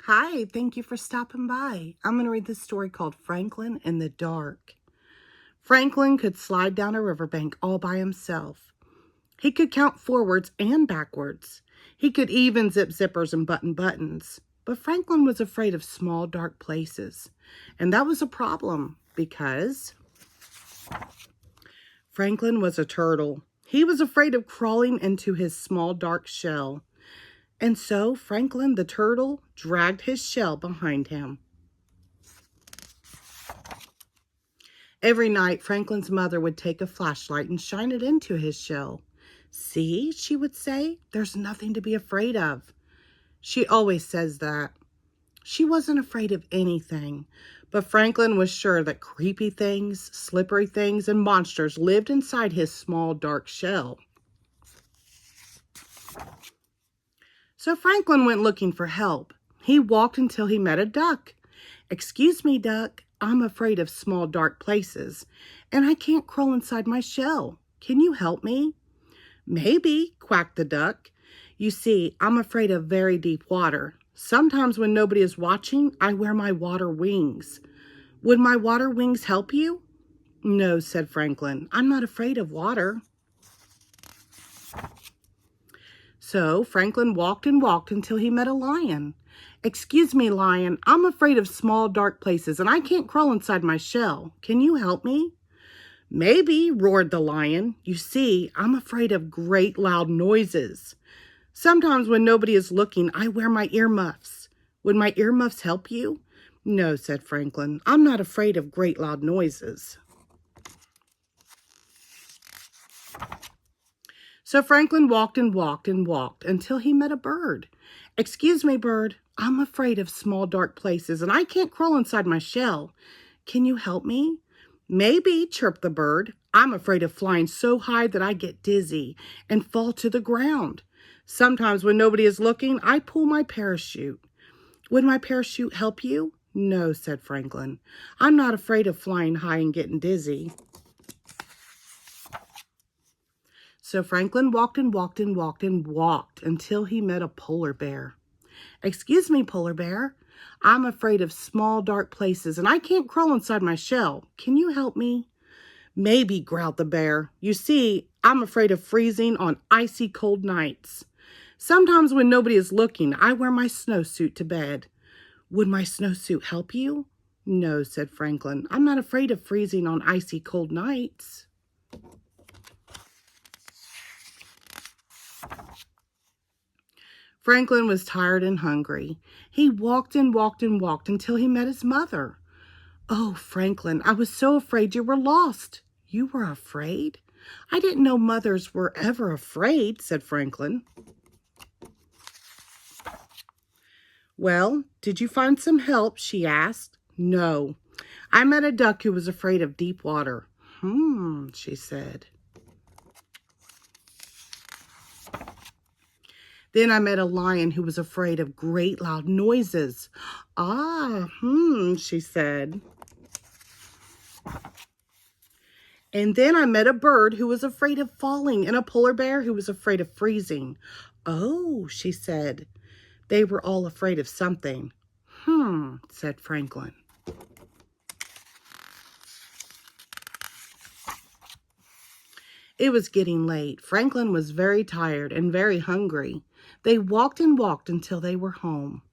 Hi, thank you for stopping by. I'm going to read this story called Franklin in the Dark. Franklin could slide down a riverbank all by himself. He could count forwards and backwards. He could even zip zippers and button buttons. But Franklin was afraid of small, dark places. And that was a problem because Franklin was a turtle. He was afraid of crawling into his small, dark shell. And so Franklin the turtle dragged his shell behind him. Every night, Franklin's mother would take a flashlight and shine it into his shell. "See," she would say, "there's nothing to be afraid of." She always says that. She wasn't afraid of anything, but Franklin was sure that creepy things, slippery things, and monsters lived inside his small, dark shell. So Franklin went looking for help. He walked until he met a duck. "Excuse me, duck. I'm afraid of small, dark places, and I can't crawl inside my shell. Can you help me?" "Maybe," quacked the duck. "You see, I'm afraid of very deep water. Sometimes when nobody is watching, I wear my water wings. Would my water wings help you?" "No," said Franklin. "I'm not afraid of water." So Franklin walked and walked until he met a lion. "Excuse me, lion. I'm afraid of small, dark places, and I can't crawl inside my shell. Can you help me?" "Maybe," roared the lion. "You see, I'm afraid of great loud noises. Sometimes when nobody is looking, I wear my earmuffs. Would my earmuffs help you?" "No," said Franklin. "I'm not afraid of great loud noises." So Franklin walked and walked and walked until he met a bird. "Excuse me, bird. I'm afraid of small, dark places, and I can't crawl inside my shell. Can you help me?" "Maybe," chirped the bird. "I'm afraid of flying so high that I get dizzy and fall to the ground. Sometimes when nobody is looking, I pull my parachute. Would my parachute help you?" "No," said Franklin. "I'm not afraid of flying high and getting dizzy." So Franklin walked and walked and walked and walked until he met a polar bear. "Excuse me, polar bear. I'm afraid of small, dark places, and I can't crawl inside my shell. Can you help me?" "Maybe," growled the bear. "You see, I'm afraid of freezing on icy cold nights. Sometimes when nobody is looking, I wear my snowsuit to bed. Would my snowsuit help you?" "No," said Franklin. "I'm not afraid of freezing on icy cold nights." Franklin was tired and hungry. He walked and walked and walked until he met his mother. "Oh, Franklin, I was so afraid you were lost." "You were afraid? I didn't know mothers were ever afraid," said Franklin. "Well, did you find some help?" she asked. "No. I met a duck who was afraid of deep water." She said. "Then I met a lion who was afraid of great loud noises." She said. "And then I met a bird who was afraid of falling and a polar bear who was afraid of freezing." "Oh," she said. "They were all afraid of something." Said Franklin. It was getting late. Franklin was very tired and very hungry. They walked and walked until they were home.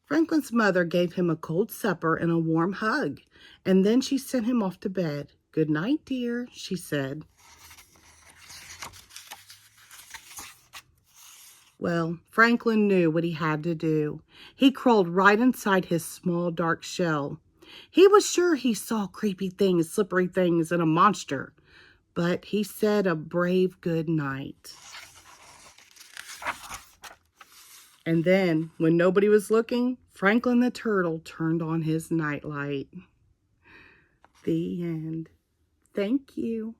Franklin's mother gave him a cold supper and a warm hug, and then she sent him off to bed. "Good night, dear," she said. Well, Franklin knew what he had to do. He crawled right inside his small, dark shell. He was sure he saw creepy things, slippery things, and a monster, but he said a brave good night. And then, when nobody was looking, Franklin the turtle turned on his nightlight. The end. Thank you.